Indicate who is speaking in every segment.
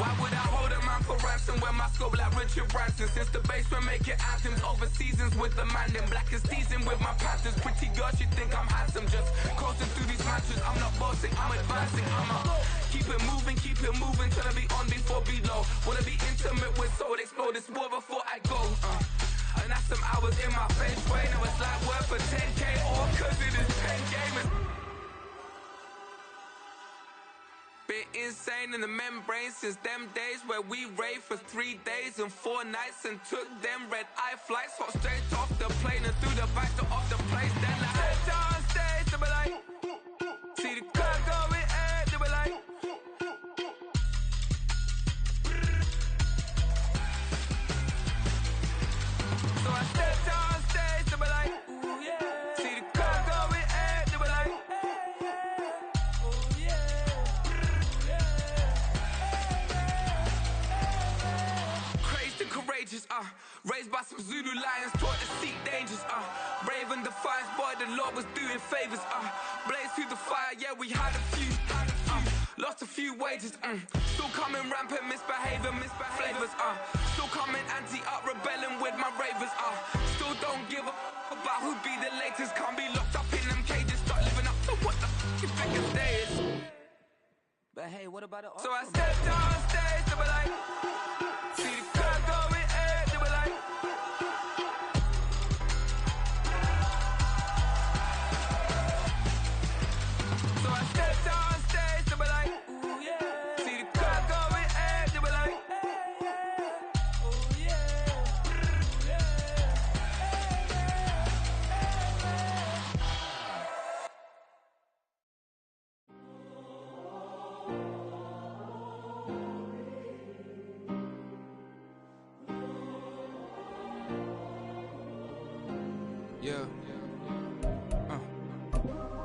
Speaker 1: Why would I hold a man for ransom when my scope like Richard Branson? Since the basement making anthems over seasons with the man, then black is seasoned with my patterns. Pretty girls, you think I'm handsome, just coasting through these matches. I'm not bossing, I'm advancing. Keep it moving, trying to be on before below. Wanna be intimate with soul, explode this war before I go. And that's some hours in my face way. Now it's like worth for 10K, all cause it is 10 gamers. Been insane in the membrane since them days where we raved for 3 days and 4 nights and took them red eye flights. Hot straight off the plane and through the back door of the place. Then I stepped on stage, they were like, see the crowd going ahead, they were like, so I stepped on stage, they were like, ooh yeah. See the crowd going ahead, they were like, ooh yeah. Crazed and courageous, raised by some Zulu lions, taught to seek dangers, brave and defiant, boy, the Lord was doing favors, blaze through the fire, yeah, we had a few, lost a few wages, still coming rampant, misbehaving, flavors, still coming anti-up, rebelling with my ravers, still don't give a about who be the latest, can't be locked up in them cages, start living up to what the f*** you think it is.
Speaker 2: But hey, what about it?
Speaker 1: So I stepped on stage, they were like, see the crowd going ahead, they were like, so I stepped on stage, they were like, ooh yeah. See the crowd going ahead, they were like, ooh yeah.
Speaker 3: Yeah.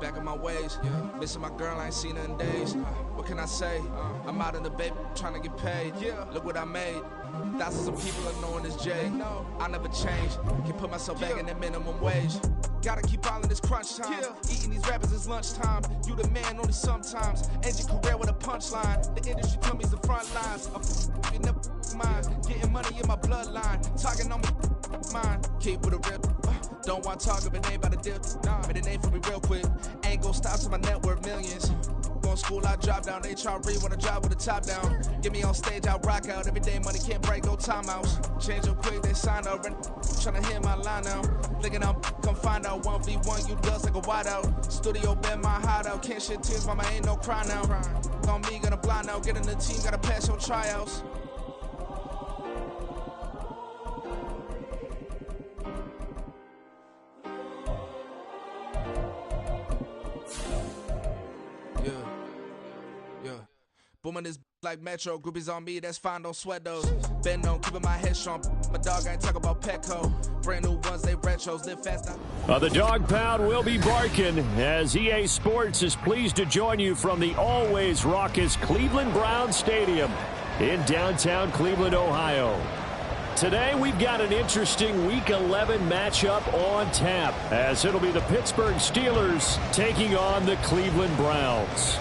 Speaker 3: Back in my ways, missing my girl, I ain't seen her in days. What can I say? I'm out in the baby, trying to get paid. Look what I made. Thousands of people are knowing this Jay. I never change, can put myself back in that minimum wage. Gotta keep all in this crunch time. Eating these rappers is lunchtime. You the man only sometimes. End your career with a punchline. The industry tell me's the front lines. You never mind. Getting money in my bloodline. Talking on my mind. Keep with a rip. Don't want to talk if it ain't about the dip. But it ain't for me real quick. Ain't gon' stop till my net worth millions. Going school, I drop down. HRE wanna drive with the top down. Get me on stage, I rock out. Every day money can't break, no timeouts. Change up quick, they sign up. Tryna hear my line now. Thinking I'm come find out 1v1, you dust like a wideout. Studio been my hideout. Can't shed tears, mama ain't no cry now. On me, gonna blind out. Get in the team, gotta pass your tryouts. Booming this like Metro, groupies on me, that's fine, don't sweat those. Been on, keeping my head strong. My dog ain't talk about Petco. Brand new ones, they retros, live fast.
Speaker 4: The dog pound will be barking as EA Sports is pleased to join you from the always raucous Cleveland Browns Stadium in downtown Cleveland, Ohio. Today we've got an interesting Week 11 matchup on tap as it'll be the Pittsburgh Steelers taking on the Cleveland Browns.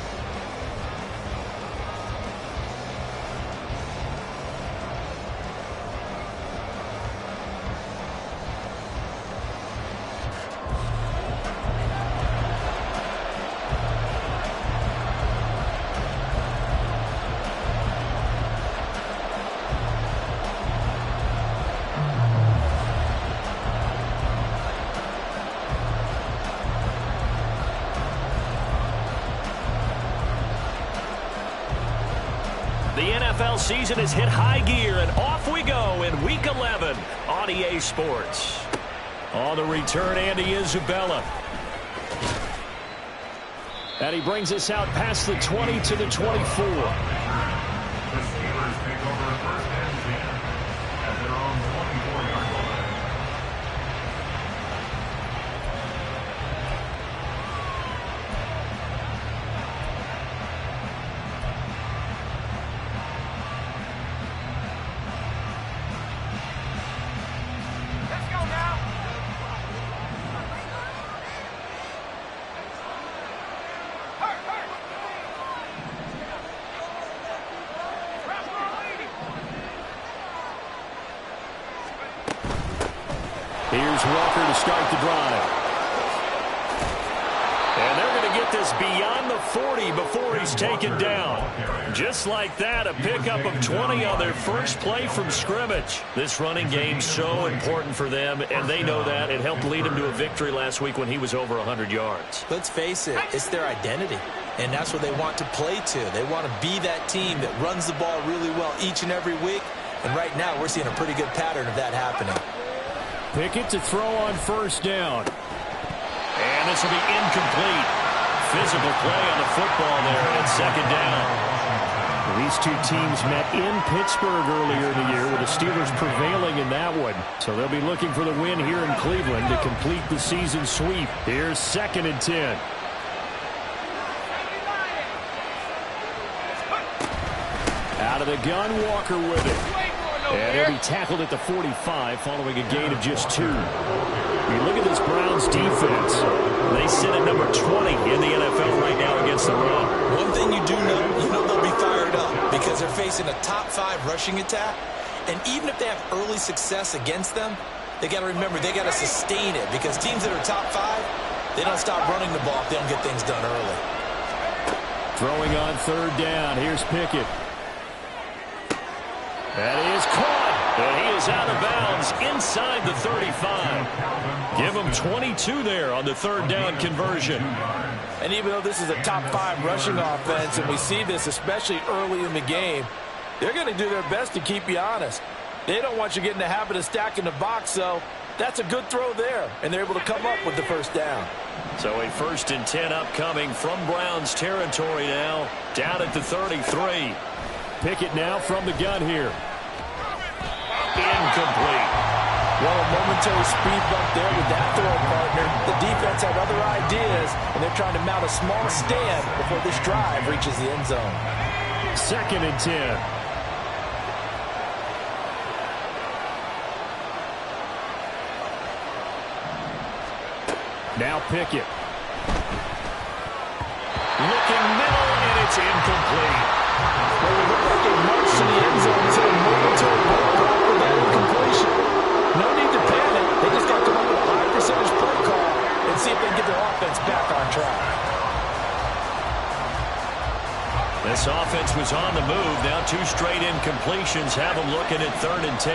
Speaker 4: The NFL season has hit high gear, and off we go in Week 11 on EA Sports. On the return, Andy Isabella. And he brings us out past the 20 to the 24. Here's Walker to start the drive. And they're going to get this beyond the 40 before he's taken down. Just like that, a pickup of 20 on their first play from scrimmage. This running game's so important for them, and they know that. It helped lead them to a victory last week when he was over 100 yards.
Speaker 5: Let's face it, it's their identity, and that's what they want to play to. They want to be that team that runs the ball really well each and every week, and right now we're seeing a pretty good pattern of that happening.
Speaker 4: Pickett to throw on first down. And this will be incomplete. Physical play on the football there, and it's second down. These two teams met in Pittsburgh earlier in the year with the Steelers prevailing in that one. So they'll be looking for the win here in Cleveland to complete the season sweep. Here's 2nd and 10. Out of the gun, Walker with it. And he'll be tackled at the 45 following a gain of just 2. You look at this Browns defense. They sit at number 20 in the NFL right now against the run.
Speaker 5: One thing you do know, they'll be fired up because they're facing a top 5 rushing attack. And even if they have early success against them, they got to remember they got to sustain it because teams that are top 5, they don't stop running the ball if they don't get things done early.
Speaker 4: Throwing on 3rd down. Here's Pickett. That is caught, and he is out of bounds inside the 35. Give him 22 there on the 3rd down conversion.
Speaker 6: And even though this is a top 5 rushing offense, and we see this especially early in the game, they're going to do their best to keep you honest. They don't want you getting the habit of stacking the box, so that's a good throw there, and they're able to come up with the 1st down.
Speaker 4: So a 1st and 10 upcoming from Browns territory now, down at the 33. Pickett now from the gun here. Incomplete.
Speaker 6: Well, a momentary speed bump there with that throw, partner. The defense had other ideas, and they're trying to mount a small stand before this drive reaches the end zone.
Speaker 4: 2nd and 10. Now Pickett. Looking middle, and it's incomplete.
Speaker 6: Well, it looked like they marched to the end zone until a momentary bump with that incompletion. No need to panic. They just got to run with a high percentage play call and see if they can get their offense back on track.
Speaker 4: This offense was on the move. Now 2 straight incompletions have them looking at 3rd and 10.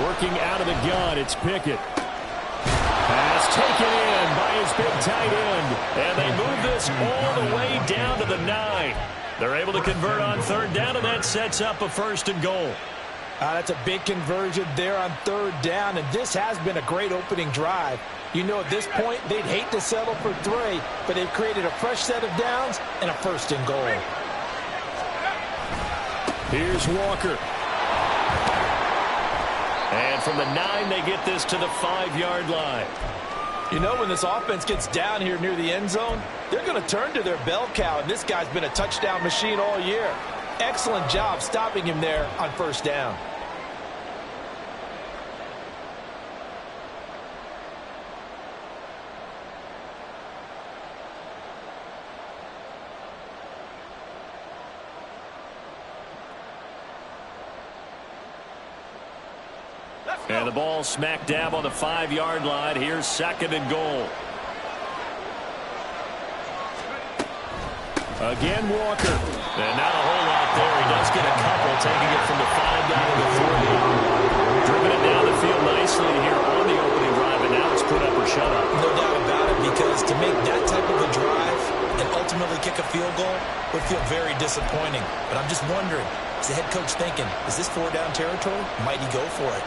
Speaker 4: Working out of the gun, it's Pickett. Pass taken in by his big tight end. And they move this all the way down to the 9. They're able to convert on 3rd down, and that sets up a 1st and goal.
Speaker 6: That's a big conversion there on 3rd down, and this has been a great opening drive. You know, at this point, they'd hate to settle for 3, but they've created a fresh set of downs and a 1st and goal.
Speaker 4: Here's Walker. And from the 9, they get this to the 5-yard line.
Speaker 6: You know, when this offense gets down here near the end zone, they're going to turn to their bell cow, and this guy's been a touchdown machine all year. Excellent job stopping him there on 1st down.
Speaker 4: And the ball smack dab on the 5-yard line. Here's 2nd and goal. Again, Walker. And not a whole lot there. He does get a couple, taking it from the 5 down to the 3. Driven it down the field nicely here on the opening drive, and now it's put up or shut up.
Speaker 5: No doubt about it, because to make that type of a drive and ultimately kick a field goal would feel very disappointing. But I'm just wondering, is the head coach thinking, is this 4-down territory? Might he go for it?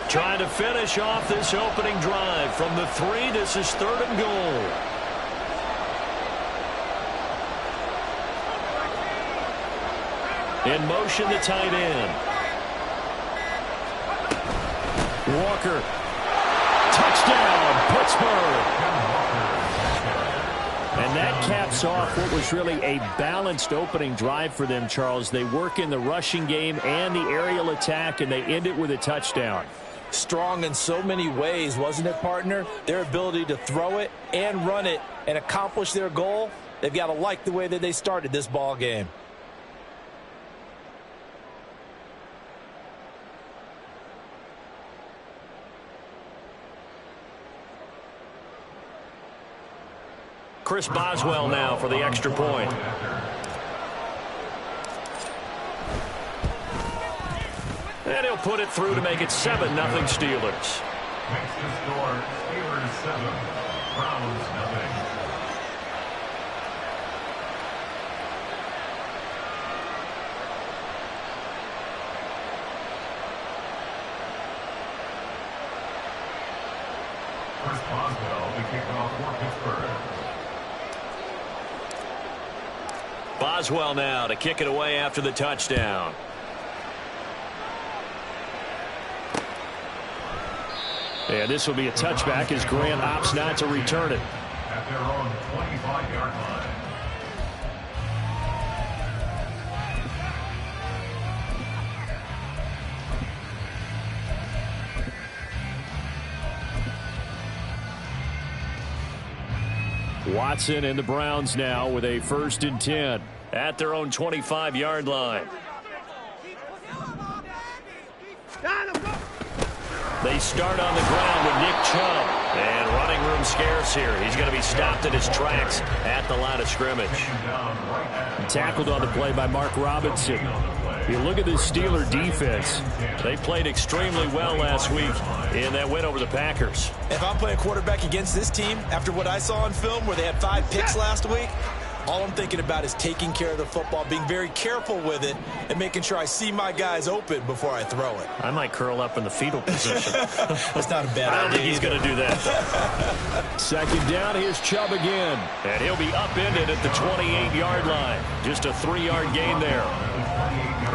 Speaker 4: Trying to finish off this opening drive from the 3. This is 3rd and goal. In motion, the tight end. Walker. Touchdown, Pittsburgh. And And that caps off what was really a balanced opening drive for them, Charles. They work in the rushing game and the aerial attack, and they end it with a touchdown.
Speaker 6: Strong in so many ways, wasn't it, partner? Their ability to throw it and run it and accomplish their goal, they've got to like the way that they started this ball game.
Speaker 4: Chris Boswell now for the extra point. And he'll put it through to make it 7-0 Steelers.
Speaker 7: Makes the score Steelers 7, Browns 0. Chris Boswell to kick it off for Pittsburgh.
Speaker 4: Boswell now to kick it away after the touchdown. And this will be a touchback as Grant opts not to return it.
Speaker 7: At their own 25-yard line.
Speaker 4: Watson and the Browns now with a 1st and 10 at their own 25-yard line. They start on the ground with Nick Chubb. And running room scarce here. He's going to be stopped in his tracks at the line of scrimmage. Tackled on the play by Mark Robinson. You look at this Steeler defense. They played extremely well last week in that win over the Packers.
Speaker 5: If I'm playing quarterback against this team, after what I saw on film where they had 5 picks last week, all I'm thinking about is taking care of the football, being very careful with it, and making sure I see my guys open before I throw it.
Speaker 4: I might curl up in the fetal position.
Speaker 5: That's not a bad idea.
Speaker 4: I don't think he's going to do that. 2nd down, here's Chubb again. And he'll be upended at the 28-yard line. Just a 3-yard gain there.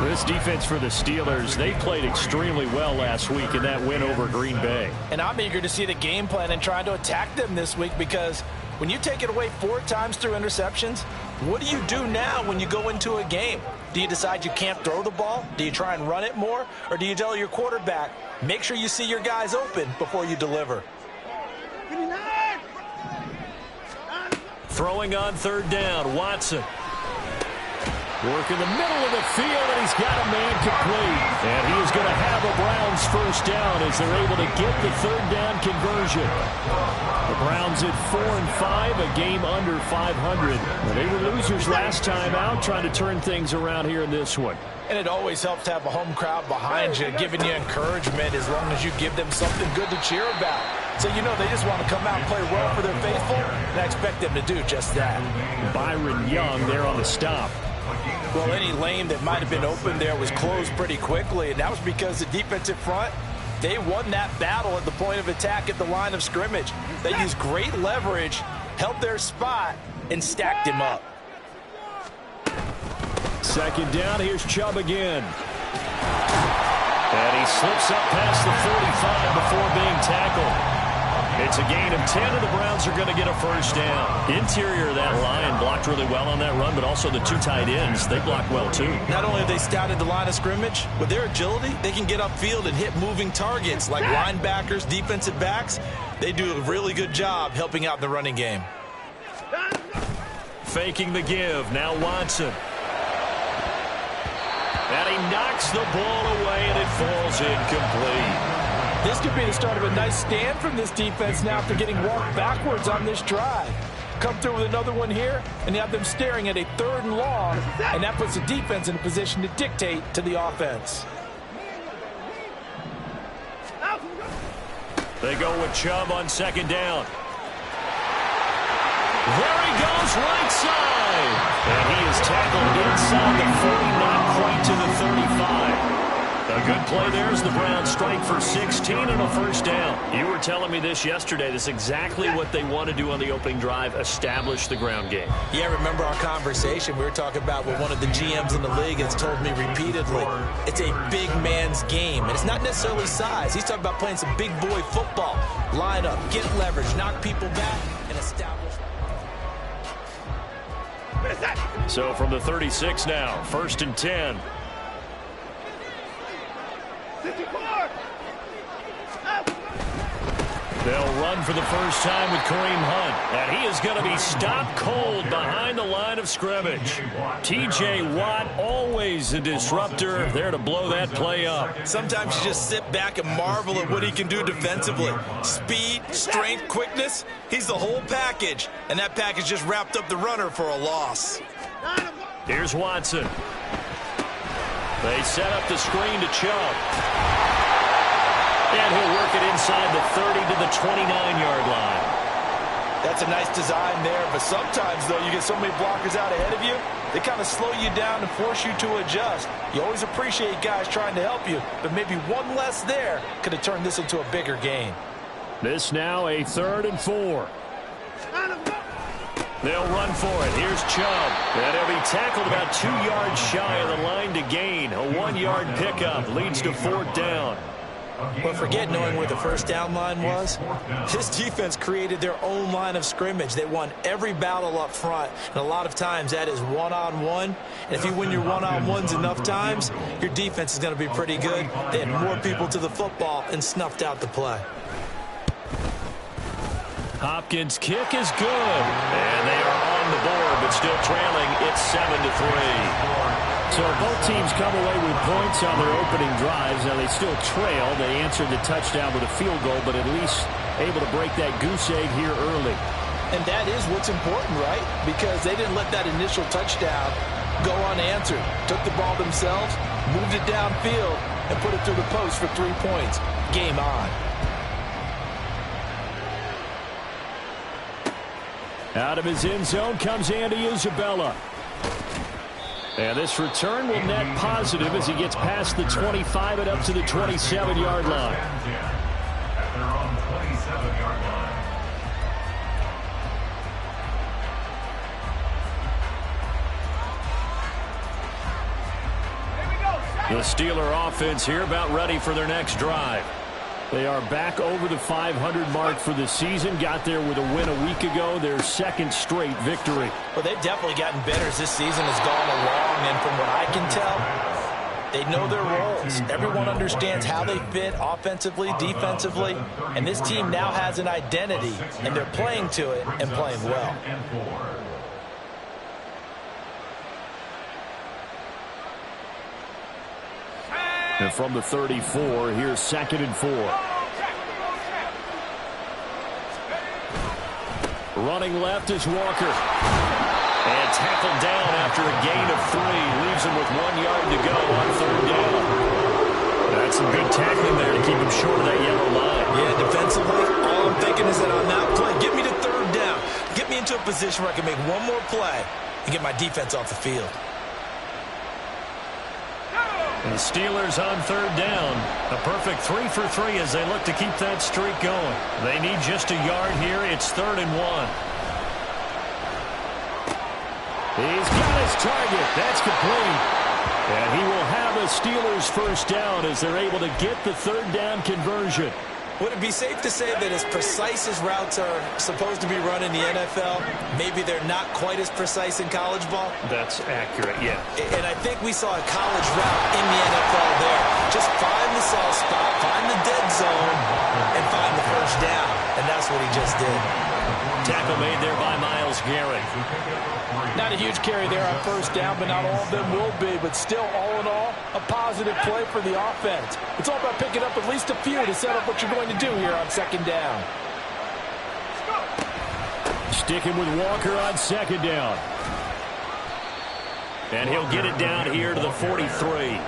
Speaker 4: This defense for the Steelers, they played extremely well last week in that win over Green Bay.
Speaker 6: And I'm eager to see the game plan and trying to attack them this week, because when you take it away 4 times through interceptions, what do you do now when you go into a game? Do you decide you can't throw the ball? Do you try and run it more? Or do you tell your quarterback, make sure you see your guys open before you deliver?
Speaker 4: Throwing on 3rd down, Watson. Work in the middle of the field, and he's got a man complete. And he is going to have a Browns 1st down as they're able to get the 3rd down conversion. The Browns at 4-5, a game under 500. They were losers last time out, trying to turn things around here in this one.
Speaker 6: And it always helps to have a home crowd behind you, giving you encouragement as long as you give them something good to cheer about. So you know they just want to come out and play well for their faithful, and I expect them to do just that.
Speaker 4: Byron Young there on the stop.
Speaker 6: Well, any lane that might have been open there was closed pretty quickly, and that was because the defensive front, they won that battle at the point of attack at the line of scrimmage. They used great leverage, held their spot, and stacked him up.
Speaker 4: 2nd down, here's Chubb again. And he slips up past the 45 before being tackled. It's a gain of 10, and the Browns are going to get a 1st down. Interior of that line blocked really well on that run, but also the 2 tight ends, they blocked well too.
Speaker 5: Not only have they scouted the line of scrimmage, with their agility, they can get upfield and hit moving targets like linebackers, defensive backs. They do a really good job helping out the running game.
Speaker 4: Faking the give, now Watson. And he knocks the ball away, and it falls incomplete.
Speaker 6: This could be the start of a nice stand from this defense now after getting walked backwards on this drive. Come through with another one here, and you have them staring at a 3rd and long, and that puts the defense in a position to dictate to the offense.
Speaker 4: They go with Chubb on 2nd down. There he goes, right side. And he is tackled inside the 40, not quite to the 35. A good play there as the Browns strike for 16 and a 1st down. You were telling me this yesterday. This is exactly what they want to do on the opening drive, establish the ground game.
Speaker 5: Yeah, remember our conversation. We were talking about what one of the GMs in the league has told me repeatedly. It's a big man's game, and it's not necessarily size. He's talking about playing some big boy football. Line up, get leverage, knock people back, and establish.
Speaker 4: So from the 36 now, 1st and 10. They'll run for the first time with Kareem Hunt. And he is going to be stopped cold behind the line of scrimmage. T.J. Watt, always a disruptor, there to blow that play up.
Speaker 5: Sometimes you just sit back and marvel at what he can do defensively. Speed, strength, quickness, he's the whole package. And that package just wrapped up the runner for a loss.
Speaker 4: Here's Watson. They set up the screen to Chubb. And he'll work it inside the 30 to the 29-yard line.
Speaker 6: That's a nice design there, but sometimes, though, you get so many blockers out ahead of you, they kind of slow you down and force you to adjust. You always appreciate guys trying to help you, but maybe one less there could have turned this into a bigger game.
Speaker 4: This now a 3rd and 4. They'll run for it. Here's Chubb. And he'll be tackled about 2 yards shy of the line to gain. A 1-yard pickup leads to 4th down.
Speaker 5: But forget knowing where the first down line was. This defense created their own line of scrimmage. They won every battle up front, and a lot of times that is one-on-one. And if you win your one-on-ones enough times, your defense is going to be pretty good. They had more people to the football and snuffed out the play.
Speaker 4: Hopkins' kick is good. And they are on the board, but still trailing. It's 7-3. So both teams come away with points on their opening drives. Now they still trail. They answered the touchdown with a field goal, but at least able to break that goose egg here early.
Speaker 6: And that is what's important, right? Because they didn't let that initial touchdown go unanswered. Took the ball themselves, moved it downfield, and put it through the post for 3 points. Game on.
Speaker 4: Out of his end zone comes Andy Isabella. And this return will net positive as he gets past the 25 and up to the 27-yard line.
Speaker 7: At their own 27-yard line.
Speaker 4: The Steeler offense here about ready for their next drive. They are back over the 500 mark for the season. Got there with a win a week ago, their 2nd straight victory.
Speaker 5: Well, they've definitely gotten better as this season has gone along, and from what I can tell, they know their roles. Everyone understands how they fit offensively, defensively, and this team now has an identity, and they're playing to it and playing well.
Speaker 4: And from the 34, here's 2nd and 4. Running left is Walker. And tackled down after a gain of 3. Leaves him with 1 yard to go on 3rd down. That's some good tackling there to keep him short of that yellow line.
Speaker 5: Yeah, defensively, all I'm thinking is that on that play, get me to 3rd down. Get me into a position where I can make one more play and get my defense off the field.
Speaker 4: And the Steelers on 3rd down. A perfect 3 for 3 as they look to keep that streak going. They need just a yard here. It's 3rd and 1. He's got his target. That's complete. And he will have a Steelers first down as they're able to get the 3rd down conversion.
Speaker 5: Would it be safe to say that as precise as routes are supposed to be run in the NFL, maybe they're not quite as precise in college ball?
Speaker 4: That's accurate, yeah.
Speaker 5: And I think we saw a college route in the NFL there. Just find the soft spot, find the dead zone, and find the first down. And that's what he just did.
Speaker 4: Tackle made there by Myles Garrett.
Speaker 6: Not a huge carry there on 1st down, but not all of them will be. But still, all in all, a positive play for the offense. It's all about picking up at least a few to set up what you're going to do here on 2nd down.
Speaker 4: Sticking with Walker on 2nd down. And he'll get it down here to the 43.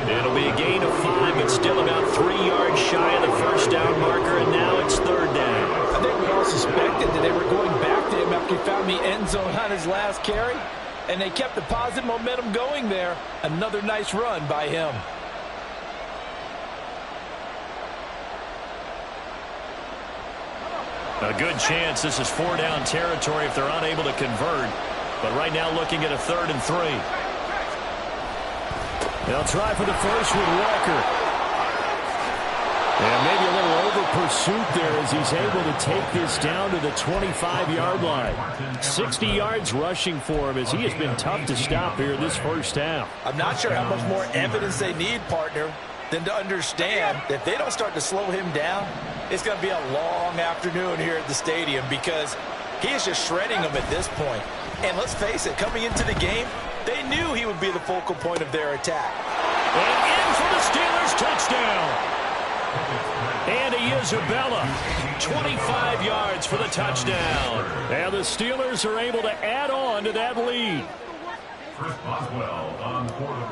Speaker 4: It'll be a gain of 5, but still about 3 yards shy of the first down marker, and now it's 3rd down.
Speaker 6: I think we all suspected that they were going back to him after he found the end zone on his last carry, and they kept the positive momentum going there. Another nice run by him.
Speaker 4: A good chance this is 4-down territory if they're unable to convert, but right now looking at a 3rd and 3. They'll try for the first with Walker. And maybe a little over pursuit there as he's able to take this down to the 25-yard line. 60 yards rushing for him as he has been tough to stop here this first half.
Speaker 6: I'm not sure how much more evidence they need, partner, than to understand that if they don't start to slow him down, it's going to be a long afternoon here at the stadium because he is just shredding them at this point. And let's face it, coming into the game, they knew he would be the focal point of their attack.
Speaker 4: And in for the Steelers touchdown. Andy Isabella, 25 yards for the touchdown. And the Steelers are able to add on to that lead.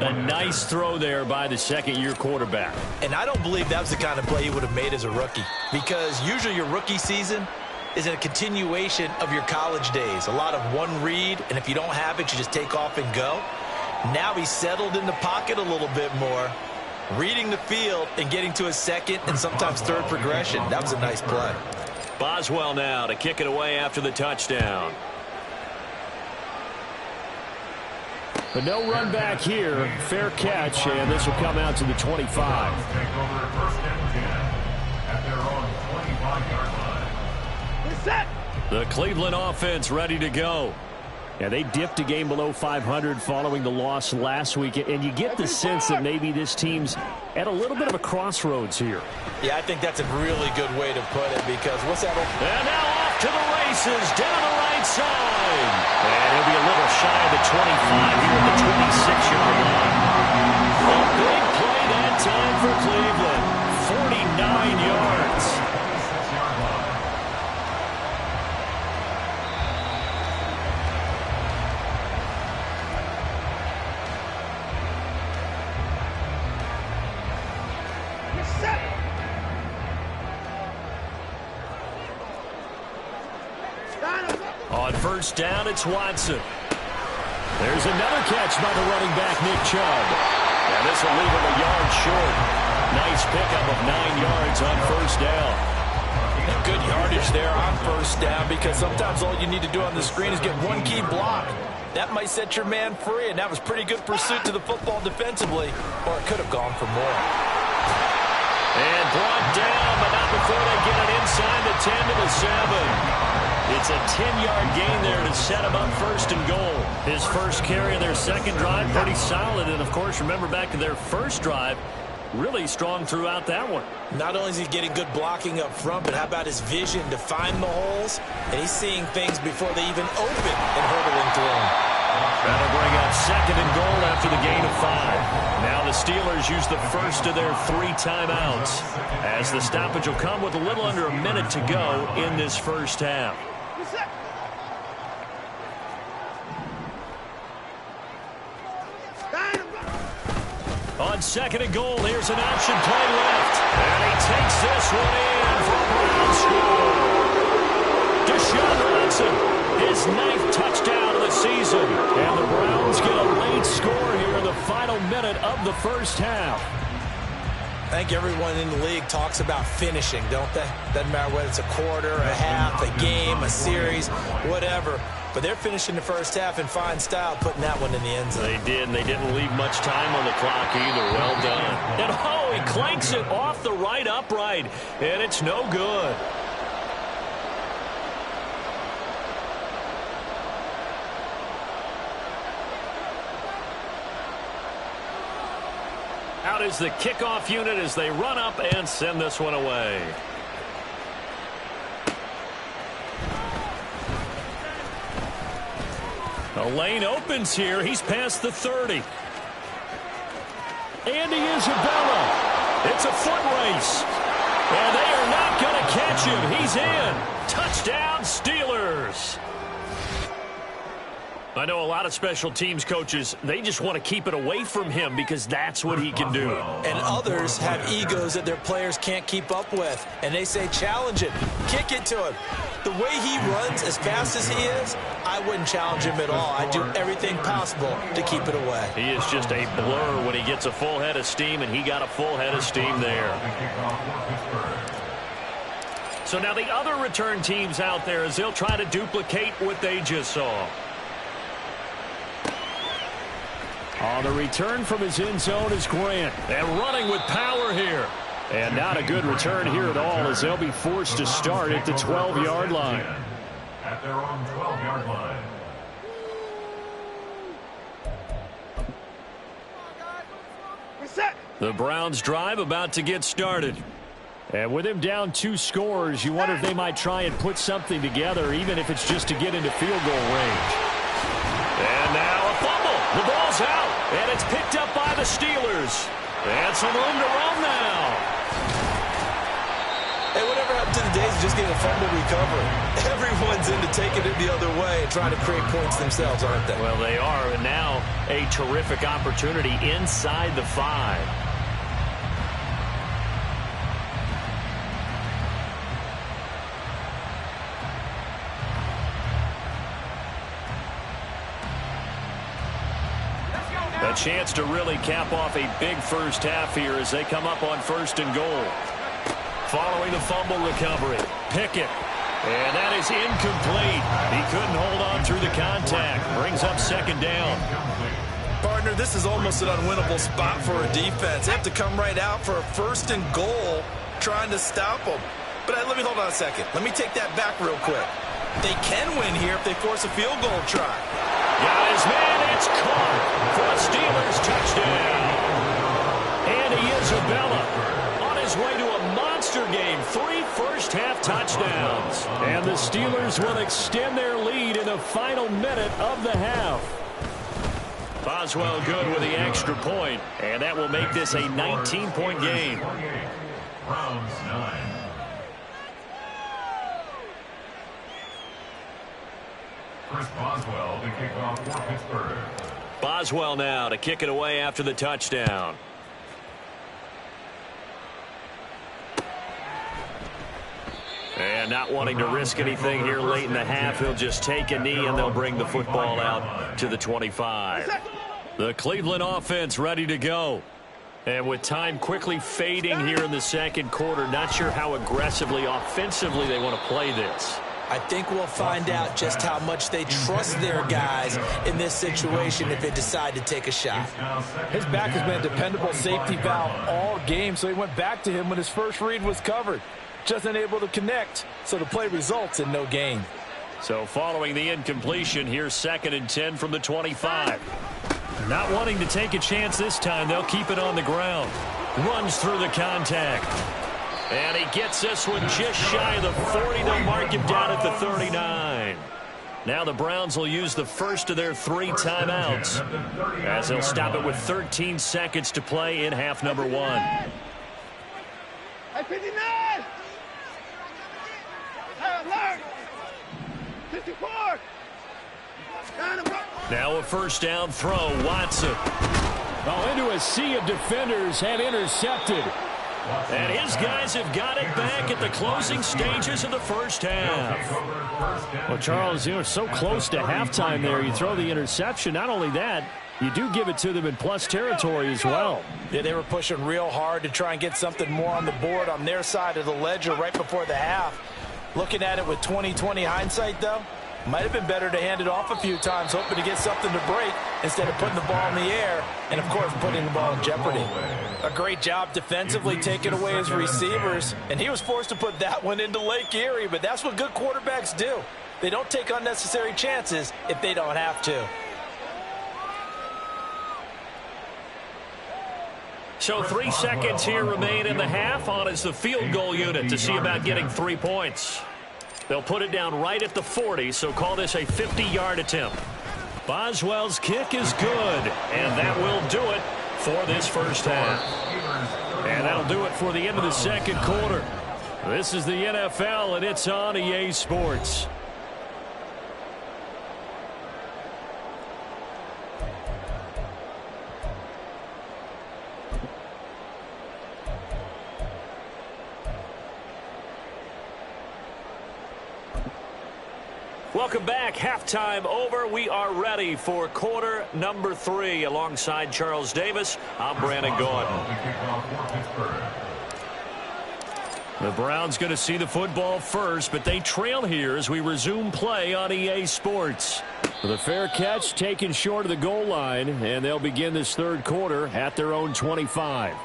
Speaker 4: A nice throw there by the second-year quarterback.
Speaker 6: And I don't believe that was the kind of play he would have made as a rookie because usually your rookie season is a continuation of your college days. A lot of one read, and if you don't have it, you just take off and go. Now he's settled in the pocket a little bit more, reading the field and getting to his second and sometimes third progression. That was a nice play.
Speaker 4: Boswell now to kick it away after the touchdown. But no run back here. Fair catch, and this will come out to the 25.
Speaker 7: Take over first and 10 at their own 25-yard line.
Speaker 4: The Cleveland offense ready to go. Yeah, they dipped a game below 500 following the loss last week, and you get the sense that maybe this team's at a little bit of a crossroads here.
Speaker 6: Yeah, I think that's a really good way to put it because what's that?
Speaker 4: And now off to the races down the right side. And he'll be a little shy of the 25 here at the 26-yard line. A big play that time for Cleveland. 49 yards. On first down, it's Watson. There's another catch by the running back, Nick Chubb. And this will leave him a yard short. Nice pickup of 9 yards on first down.
Speaker 6: Good yardage there on first down because sometimes all you need to do on the screen is get one key block. That might set your man free, and that was pretty good pursuit to the football defensively, or it could have gone for more.
Speaker 4: And brought down, but not before they get it inside the 10 to the 7. It's a 10-yard gain there to set him up first and goal. His first carry of their second drive, pretty solid. And, of course, remember back to their first drive, really strong throughout that one.
Speaker 6: Not only is he getting good blocking up front, but how about his vision to find the holes? And he's seeing things before they even open and hurdling through them.
Speaker 4: That'll bring up second and goal after the gain of 5. Now the Steelers use the first of their 3 timeouts as the stoppage will come with a little under a minute to go in this first half. On second and goal, here's an option play left. And he takes this one in for a Brown score. Deshaun Watson, his 9th touchdown of the season. And the Browns get a late score here in the final minute of the first half.
Speaker 6: I think everyone in the league talks about finishing, don't they? Doesn't matter whether it's a quarter, a half, a game, a series, whatever. But they're finishing the first half in fine style, putting that one in the end zone.
Speaker 4: They did, and they didn't leave much time on the clock either. Well done. And, oh, he clanks it off the right upright, and it's no good. Out is the kickoff unit as they run up and send this one away. The lane opens here. He's past the 30. Andy Isabella. It's a foot race. And they are not going to catch him. He's in. Touchdown, Steelers. I know a lot of special teams coaches, they just want to keep it away from him because that's what he can do.
Speaker 6: And others have egos that their players can't keep up with. And they say, challenge it, kick it to him. The way he runs as fast as he is, I wouldn't challenge him at all. I'd do everything possible to keep it away.
Speaker 4: He is just a blur when he gets a full head of steam, and he got a full head of steam there. So now the other return teams out there as they'll try to duplicate what they just saw. On the return from his end zone is Grant. And running with power here. And not a good return here at all, as they'll be forced to start at the 12-yard line.
Speaker 7: At their own 12-yard line.
Speaker 4: The Browns drive about to get started. And with him down 2 scores, you wonder if they might try and put something together, even if it's just to get into field goal range. And now a fumble. The ball's out, and it's picked up by the Steelers. And some room to run now.
Speaker 5: Hey, whatever happened to the days of just getting a fumble recovery? Everyone's into taking it the other way and trying to create points themselves, aren't they?
Speaker 4: Well, they are, and now a terrific opportunity inside the 5. A chance to really cap off a big first half here as they come up on 1st and goal. Following the fumble recovery, Pickett. And that is incomplete. He couldn't hold on through the contact. Brings up 2nd down.
Speaker 5: Partner, this is almost an unwinnable spot for a defense. They have to come right out for a 1st and goal trying to stop them. But let me hold on a second. Let me take that back real quick. They can win here if they force a field goal try.
Speaker 4: Got his man. It's caught for a Steelers touchdown. Andy Isabella on his way to a monster game. 3 first-half touchdowns. And the Steelers will extend their lead in the final minute of the half. Boswell good with the extra point, and that will make this a 19-point game.
Speaker 7: Browns 9. Chris Boswell to kick off for Pittsburgh.
Speaker 4: Boswell now to kick it away after the touchdown. And not wanting to risk anything here late in the half, he'll just take a knee and they'll bring the football out to the 25. The Cleveland offense ready to go. And with time quickly fading here in the 2nd quarter, not sure how aggressively, offensively they want to play this.
Speaker 5: I think we'll find out just how much they trust their guys in this situation if they decide to take a shot.
Speaker 6: His back has been a dependable safety valve all game, so he went back to him when his first read was covered. Just unable to connect, so the play results in no gain.
Speaker 4: So following the incompletion, here's 2nd and 10 from the 25. Not wanting to take a chance this time, they'll keep it on the ground. Runs through the contact. And he gets this one just shy of the 40. They'll mark him down at the 39. Now the Browns will use the first of their 3 timeouts, as they'll stop it with 13 seconds to play in half number 1. Now a first down throw, Watson. Oh, into a sea of defenders and intercepted. And his guys have got it back at the closing stages of the first half. Well, Charles, you were so close to halftime there. You throw the interception. Not only that, you do give it to them in plus territory as well.
Speaker 6: Yeah, they were pushing real hard to try and get something more on the board on their side of the ledger right before the half. Looking at it with 20/20 hindsight, though, might have been better to hand it off a few times, hoping to get something to break instead of putting the ball in the air and, of course, putting the ball in jeopardy. A great job defensively taking away his receivers, and he was forced to put that one into Lake Erie, but that's what good quarterbacks do. They don't take unnecessary chances if they don't have to.
Speaker 4: So 3 seconds here remain in the half. On is the field goal unit to see about getting 3 points. They'll put it down right at the 40, so call this a 50-yard attempt. Boswell's kick is good, and that will do it for this first half. And that'll do it for the end of the 2nd quarter. This is the NFL, and it's on EA Sports. Welcome back. Halftime over. We are ready for quarter number 3. Alongside Charles Davis, I'm Brandon Gordon. The Browns going to see the football first, but they trail here as we resume play on EA Sports. The fair catch taken short of the goal line, and they'll begin this 3rd quarter at their own 25.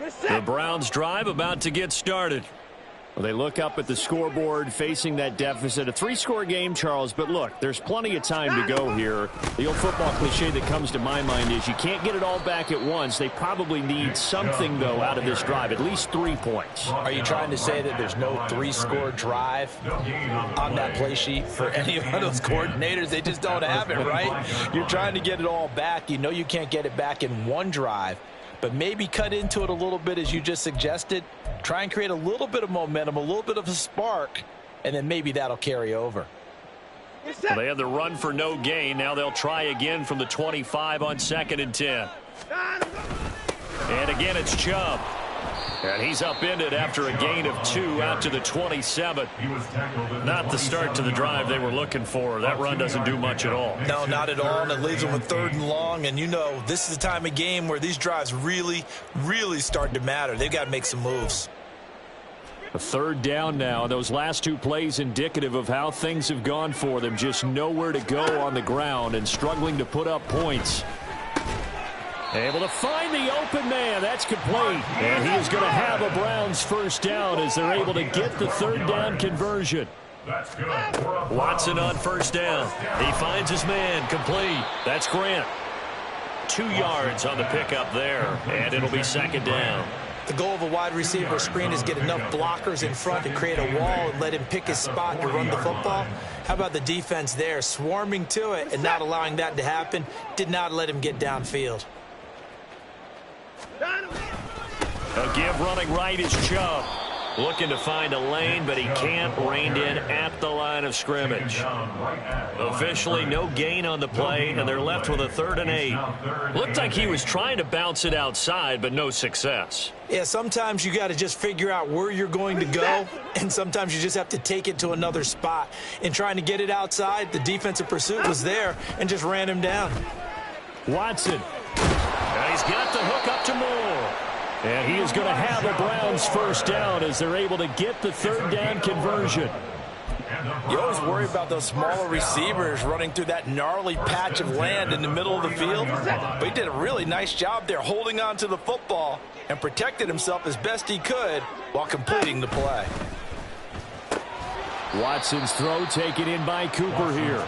Speaker 4: The Browns drive about to get started. Well, they look up at the scoreboard facing that deficit. A 3-score game, Charles, but look, there's plenty of time to go here. The old football cliche that comes to my mind is you can't get it all back at once. They probably need something, though, out of this drive, at least 3 points.
Speaker 6: Are you trying to say that there's no 3-score drive on that play sheet for any of those coordinators? They just don't have it, right? You're trying to get it all back. You know you can't get it back in one drive, but maybe cut into it a little bit as you just suggested. Try and create a little bit of momentum, a little bit of a spark, and then maybe that'll carry over.
Speaker 4: Well, they have the run for no gain. Now they'll try again from the 25 on 2nd and 10. And again, it's Chubb. And he's upended after a gain of 2 out to the 27. Not the start to the drive they were looking for. That run doesn't do much at all.
Speaker 6: No, not at all, and it leaves them with 3rd and long. And you know, this is the time of game where these drives really, really start to matter. They've got to make some moves.
Speaker 4: A 3rd down now. Those last 2 plays indicative of how things have gone for them. Just nowhere to go on the ground and struggling to put up points. Able to find the open man. That's complete. And he is going to have a Browns 1st down as they're able to get the 3rd down conversion. Watson on 1st down. He finds his man. Complete. That's Grant. 2 yards on the pickup there. And it'll be 2nd down.
Speaker 6: The goal of a wide receiver screen is get enough blockers in front to create a wall and let him pick his spot to run the football. How about the defense there, swarming to it and not allowing that to happen? Did not let him get downfield.
Speaker 4: A give running right is Chubb. Looking to find a lane, but he can't. Reined in at the line of scrimmage. Officially no gain on the play, and they're left with a 3rd and 8. Looked like he was trying to bounce it outside, but no success.
Speaker 6: Yeah, sometimes you got to just figure out where you're going to go, and sometimes you just have to take it to another spot. In trying to get it outside, the defensive pursuit was there and just ran him down.
Speaker 4: Watson. And he's got the hook up to Moore. And he is going to have a Browns 1st down as they're able to get the 3rd down conversion.
Speaker 6: You always worry about those smaller receivers running through that gnarly patch of land in the middle of the field. But he did a really nice job there holding on to the football and protected himself as best he could while completing the play.
Speaker 4: Watson's throw taken in by Cooper here.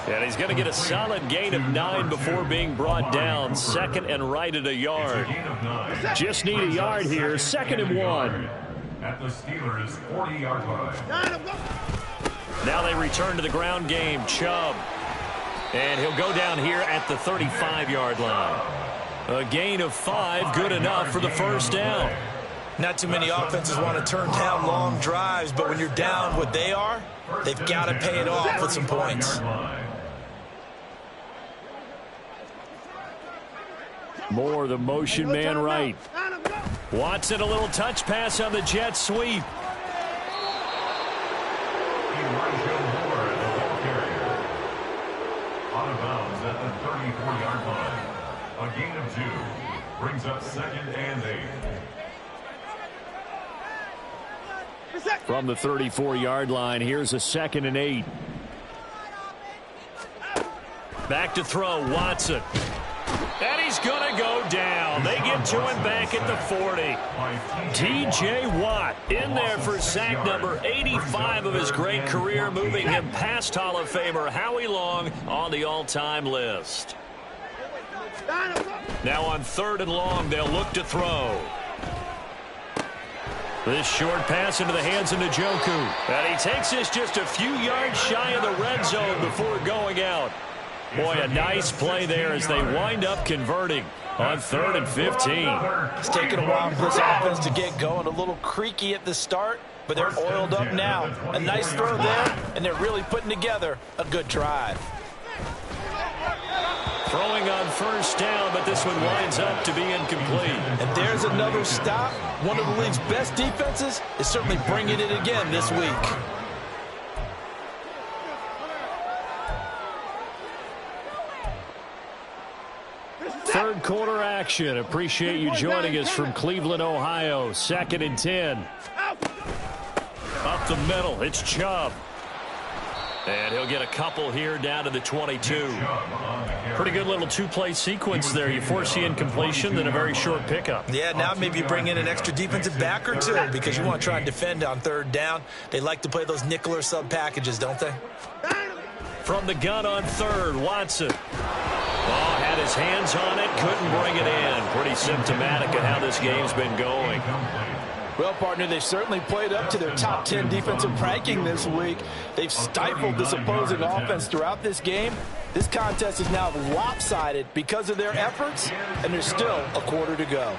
Speaker 4: And he's going to get a solid gain of 9 before being brought down. 2nd and right at a yard. Just need a yard here. 2nd and 1.
Speaker 7: At the Steelers' 40-yard line.
Speaker 4: Now they return to the ground game. Chubb. And he'll go down here at the 35-yard line. A gain of 5, good enough for the 1st down.
Speaker 6: Not too many offenses want to turn down long drives, but when you're down what they are, they've got to pay it off with some points.
Speaker 4: Moore, the motion man right. Watson, a little touch pass on the jet sweep.
Speaker 7: Elijah Moore, the ball carrier. Out of bounds at the 34-yard line. A gain of 2 brings up 2nd and 8.
Speaker 4: From the 34-yard line, here's a 2nd and 8. Back to throw, Watson. And he's going to go down. They get to him back at the 40. T.J. Watt in there for sack number 85 of his great career, moving him past Hall of Famer Howie Long on the all-time list. Now on 3rd and long, they'll look to throw. This short pass into the hands of Njoku. And he takes this just a few yards shy of the red zone before going out. Boy, a nice play there as they wind up converting on 3rd and 15.
Speaker 6: It's taken a while for this offense to get going. A little creaky at the start, but they're oiled up now. A nice throw there, and they're really putting together a good drive.
Speaker 4: Throwing on 1st down, but this one winds up to be incomplete.
Speaker 6: And there's another stop. One of the league's best defenses is certainly bringing it again this week.
Speaker 4: Third quarter action. Appreciate you joining us from Cleveland, Ohio. 2nd and 10. Up the middle, it's Chubb. And he'll get a couple here down to the 22. Pretty good little two-play sequence there. You force the incompletion, then a very short pickup.
Speaker 5: Yeah, now maybe you bring in an extra defensive back or two because you want to try and defend on third down. They like to play those nickel or sub packages, don't they?
Speaker 4: From the gun on third, Watson. Oh, had his hands on it, couldn't bring it in. Pretty symptomatic of how this game's been going.
Speaker 6: Well, partner, they've certainly played up to their top 10 defensive ranking this week. They've stifled this opposing offense throughout this game. This contest is now lopsided because of their efforts, and there's still a quarter to go.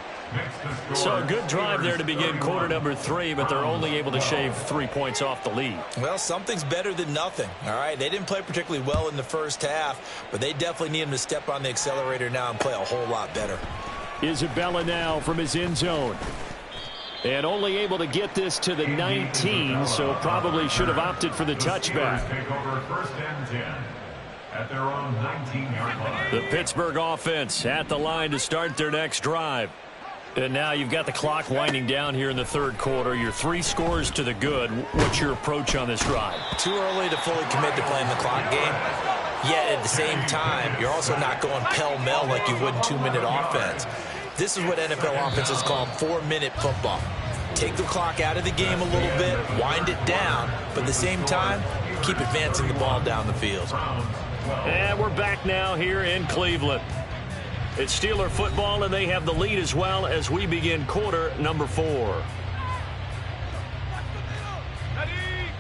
Speaker 4: So a good drive there to begin quarter number 3, but they're only able to shave 3 points off the lead.
Speaker 5: Well, something's better than nothing, all right? They didn't play particularly well in the first half, but they definitely need them to step on the accelerator now and play a whole lot better.
Speaker 4: Isabella now from his end zone. And only able to get this to the 19, so probably should have opted for the touchback.
Speaker 7: Take over 1st and 10 at their own 19-yard line.
Speaker 4: The Pittsburgh offense at the line to start their next drive. And now you've got the clock winding down here in the third quarter. Your 3 scores to the good. What's your approach on this drive?
Speaker 5: Too early to fully commit to playing the clock game. Yet at the same time, you're also not going pell-mell like you would in 2-minute offense. This is what NFL offenses call 4-minute football. Take the clock out of the game a little bit, wind it down, but at the same time, keep advancing the ball down the field.
Speaker 4: And we're back now here in Cleveland. It's Steeler football, and they have the lead as well as we begin quarter number 4.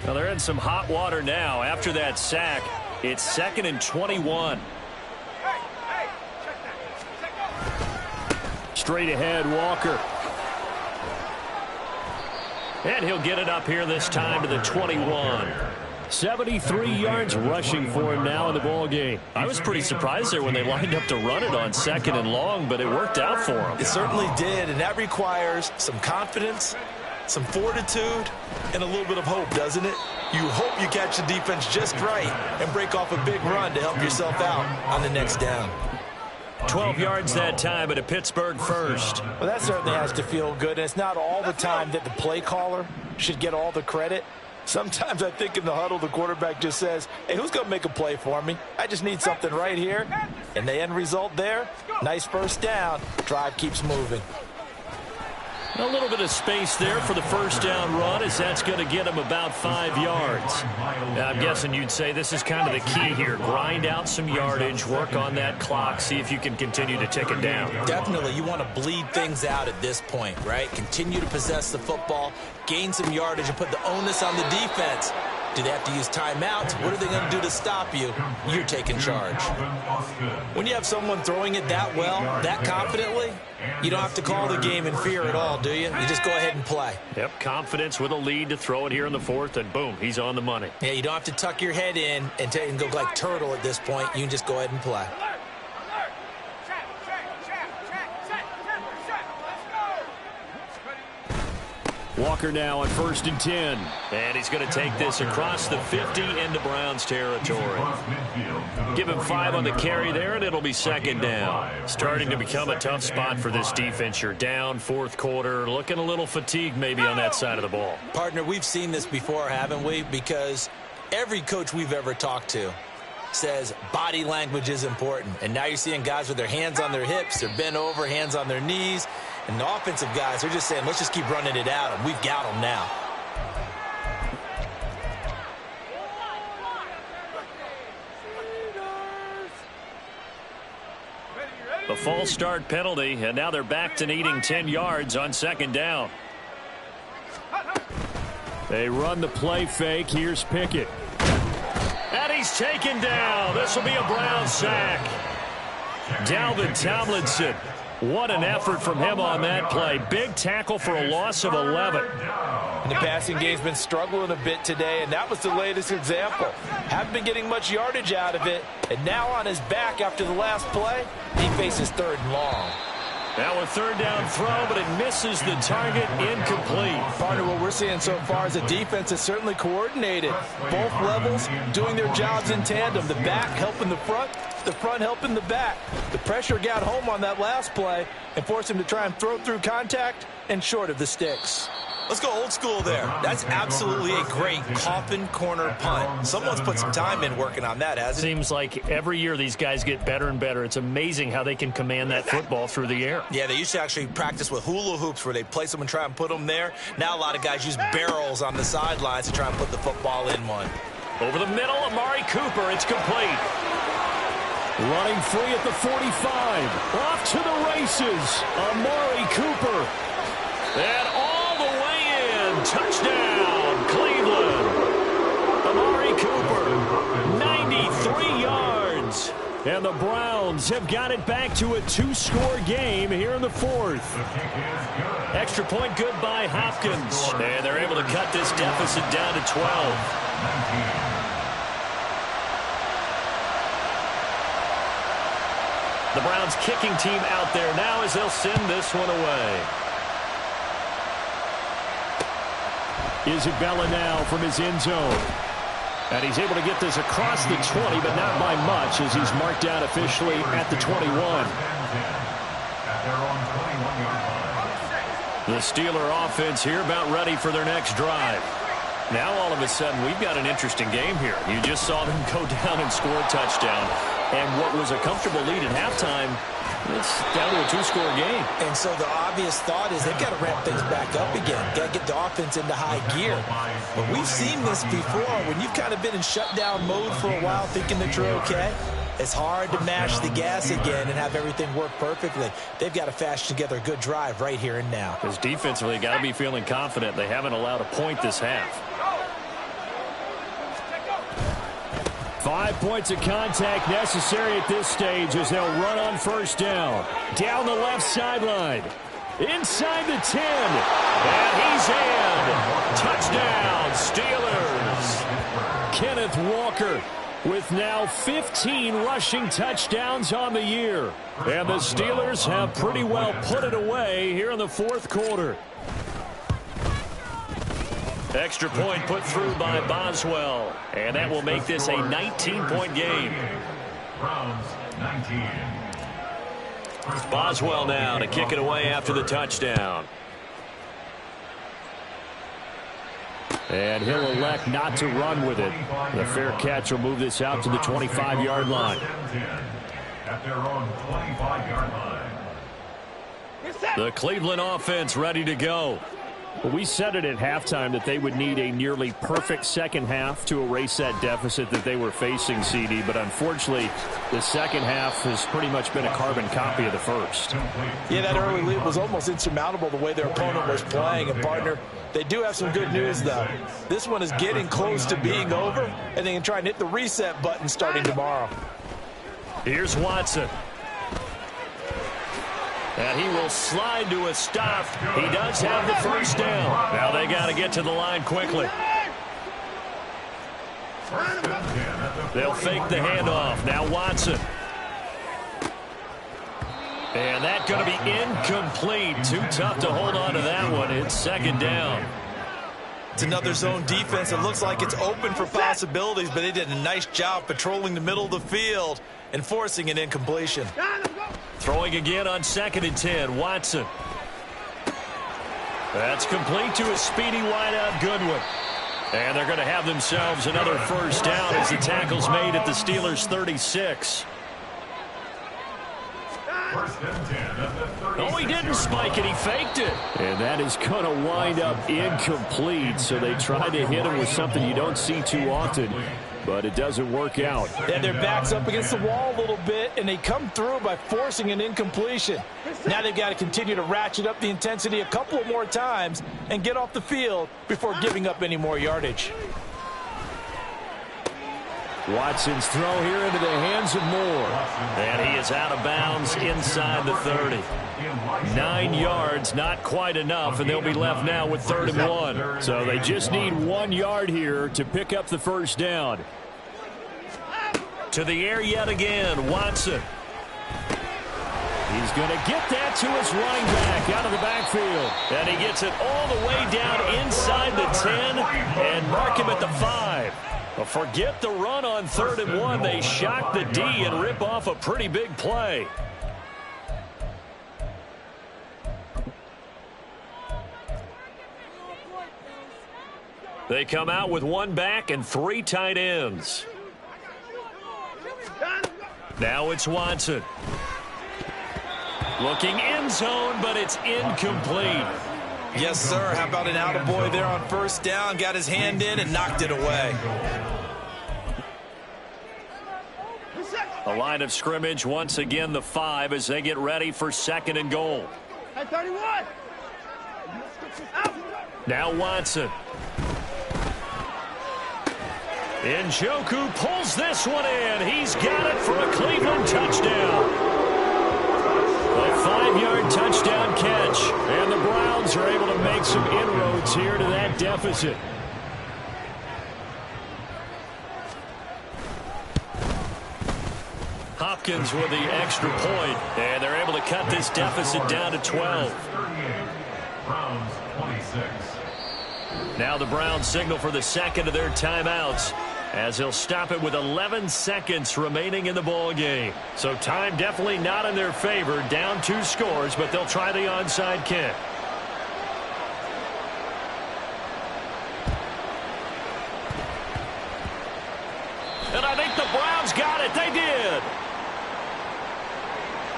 Speaker 4: Now they're in some hot water now. After that sack, it's 2nd and 21. Straight ahead, Walker. And he'll get it up here this time to the 21. 73 yards rushing for him now in the ball game. I was pretty surprised there when they lined up to run it on 2nd and long, but it worked out for him.
Speaker 5: It certainly did, and that requires some confidence, some fortitude, and a little bit of hope, doesn't it? You hope you catch the defense just right and break off a big run to help yourself out on the next down.
Speaker 4: 12 yards that time, but a Pittsburgh first.
Speaker 6: Well, that certainly has to feel good, and it's not all the time that the play caller should get all the credit. Sometimes I think in the huddle, the quarterback just says, hey, who's going to make a play for me? I just need something right here. And the end result there, nice first down. Drive keeps moving.
Speaker 4: A little bit of space there for the first down run, as that's going to get him about 5 yards. I'm guessing you'd say this is kind of the key here. Grind out some yardage, work on that clock, see if you can continue to tick it down.
Speaker 5: Definitely. You want to bleed things out at this point, right? Continue to possess the football, gain some yardage, and put the onus on the defense. Do they have to use timeouts? What are they going to do to stop you? You're taking charge. When you have someone throwing it that well, that confidently, you don't have to call the game in fear at all, do you? You just go ahead and play.
Speaker 4: Yep, confidence with a lead to throw it here in the 4th, and boom, he's on the money.
Speaker 5: Yeah, you don't have to tuck your head in and go like turtle at this point. You can just go ahead and play.
Speaker 4: Walker now on 1st and 10. And he's going to take this across the 50 into Browns territory. Give him 5 on the carry there, and it'll be 2nd down. Starting to become a tough spot for this defense. You're down 4th quarter, looking a little fatigued maybe on that side of the ball.
Speaker 5: Partner, we've seen this before, haven't we? Because every coach we've ever talked to says body language is important. And now you're seeing guys with their hands on their hips, they're bent over, hands on their knees. And the offensive guys, they're just saying, let's just keep running it out, and we've got them now.
Speaker 4: The false start penalty, and now they're back to needing 10 yards on 2nd down. They run the play fake. Here's Pickett. And he's taken down. This will be a Browns sack. Dalvin Tomlinson. What an effort from him on that play. Big tackle for a loss of 11.
Speaker 6: And the passing game's been struggling a bit today, and that was the latest example. Haven't been getting much yardage out of it, and now on his back after the last play, he faces 3rd and long.
Speaker 4: Now a 3rd down throw, but it misses the target, incomplete.
Speaker 6: Partner, what we're seeing so far is the defense is certainly coordinated. Both levels doing their jobs in tandem. The back helping the front helping the back. The pressure got home on that last play and forced him to try and throw through contact and short of the sticks.
Speaker 5: Let's go old school there. That's absolutely a great coffin corner punt. Someone's put some time in working on that, hasn't it?
Speaker 4: Seems like every year these guys get better and better. It's amazing how they can command that football through the air.
Speaker 5: Yeah, they used to actually practice with hula hoops where they place them and try and put them there. Now a lot of guys use barrels on the sidelines to try and put the football in one.
Speaker 4: Over the middle, Amari Cooper. It's complete. Running free at the 45. Off to the races. Amari Cooper. And all the way in. Touchdown, Cleveland. Amari Cooper, 93 yards. And the Browns have got it back to a 2-score game here in the fourth. Extra point good by Hopkins. And they're able to cut this deficit down to 12. The Browns kicking team out there now as they'll send this one away. Isabella now from his end zone. And he's able to get this across the 20, but not by much as he's marked out officially at the 21. The Steeler offense here about ready for their next drive. Now all of a sudden we've got an interesting game here. You just saw them go down and score a touchdown. And what was a comfortable lead at halftime, it's down to a 2-score game.
Speaker 5: And so the obvious thought is they've got to ramp things back up again. Got to get the offense into high gear. But we've seen this before. When you've kind of been in shutdown mode for a while thinking that you're okay, it's hard to mash the gas again and have everything work perfectly. They've got to fashion together a good drive right here and now.
Speaker 4: Because defensively, got to be feeling confident. They haven't allowed a point this half. 5 points of contact necessary at this stage as they'll run on first down. Down the left sideline. Inside the 10. And he's in. Touchdown, Steelers. Kenneth Walker with now 15 rushing touchdowns on the year. And the Steelers have pretty well put it away here in the fourth quarter. Extra point put through by Boswell. And that will make this a 19-point game.
Speaker 7: Browns 19.
Speaker 4: It's Boswell now to kick it away after the touchdown. And he'll elect not to run with it. The fair catch will move this out to the 25-yard line.
Speaker 7: At their own 25-yard line.
Speaker 4: The Cleveland offense ready to go. Well, we said it at halftime that they would need a nearly perfect second half to erase that deficit that they were facing, CD. But unfortunately, the second half has pretty much been a carbon copy of the first.
Speaker 6: Yeah, that early lead was almost insurmountable the way their opponent was playing. And, partner, they do have some good news, though. This one is getting close to being over, and they can try and hit the reset button starting tomorrow.
Speaker 4: Here's Watson. And he will slide to a stop. He does have the first down. Now they got to get to the line quickly. They'll fake the handoff. Now Watson. And that's going to be incomplete. Too tough to hold on to that one. It's second down.
Speaker 5: It's another zone defense. It looks like it's open for possibilities, but they did a nice job patrolling the middle of the field and forcing an incompletion.
Speaker 4: Throwing again on 2nd and 10. Watson. That's complete to a speedy wideout Goodwin. And they're going to have themselves another first down as the tackle's made at the Steelers' 36. Oh, he didn't spike it. He faked it. And that is going to wind up incomplete. So they tried to hit him with something you don't see too often, but it doesn't work out.
Speaker 6: And their back's up against the wall a little bit, and they come through by forcing an incompletion. Now they've got to continue to ratchet up the intensity a couple of more times and get off the field before giving up any more yardage.
Speaker 4: Watson's throw here into the hands of Moore. And he is out of bounds inside the 30. 9 yards, not quite enough, and they'll be left now with 3rd and 1. So they just need 1 yard here to pick up the first down. To the air yet again, Watson. He's going to get that to his running back out of the backfield. And he gets it all the way down inside the 10 and mark him at the 5. Well, forget the run on 3rd and 1. They shock the D and rip off a pretty big play. They come out with one back and 3 tight ends. Now it's Watson. Looking end zone, but it's incomplete.
Speaker 5: Yes, sir. How about an attaboy there on first down? Got his hand in and knocked it away.
Speaker 4: The line of scrimmage, once again, the 5 as they get ready for 2nd and goal.
Speaker 8: At 31.
Speaker 4: Now Watson. Njoku pulls this one in. He's got it for a Cleveland touchdown. A 5-yard touchdown catch. And the Browns are able to make some inroads here to that deficit. Hopkins with the extra point, and they're able to cut this deficit down to 12.
Speaker 7: Browns 26.
Speaker 4: Now the Browns signal for the 2nd of their timeouts as they'll stop it with 11 seconds remaining in the ball game. So time definitely not in their favor, down 2 scores, but they'll try the onside kick. And I think the Browns got it. They did.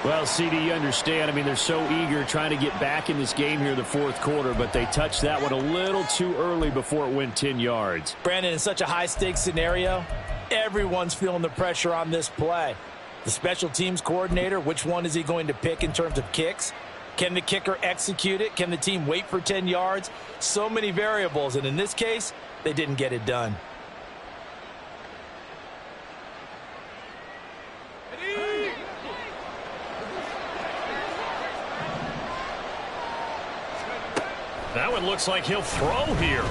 Speaker 9: Well, CD, you understand. I mean, they're so eager trying to get back in this game here in the 4th quarter, but they touched that one a little too early before it went 10 yards.
Speaker 6: Brandon, in such a high-stakes scenario, everyone's feeling the pressure on this play. The special teams coordinator, which one is he going to pick in terms of kicks? Can the kicker execute it? Can the team wait for 10 yards? So many variables, and in this case, they didn't get it done.
Speaker 4: That one looks like he'll throw here.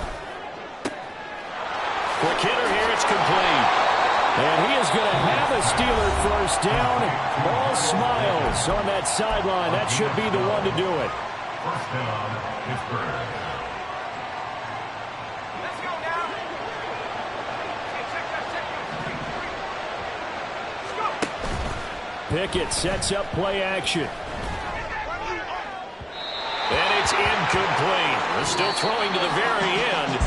Speaker 4: Quick hitter here, it's complete.
Speaker 9: And he is going to have a Steeler first down. All smiles on that sideline. That should be the one to do it.
Speaker 7: First down, Pittsburgh.
Speaker 8: Let's go now. Hey, check that.
Speaker 9: Pickett sets up play action.
Speaker 4: And it's incomplete. They're still throwing to the very end.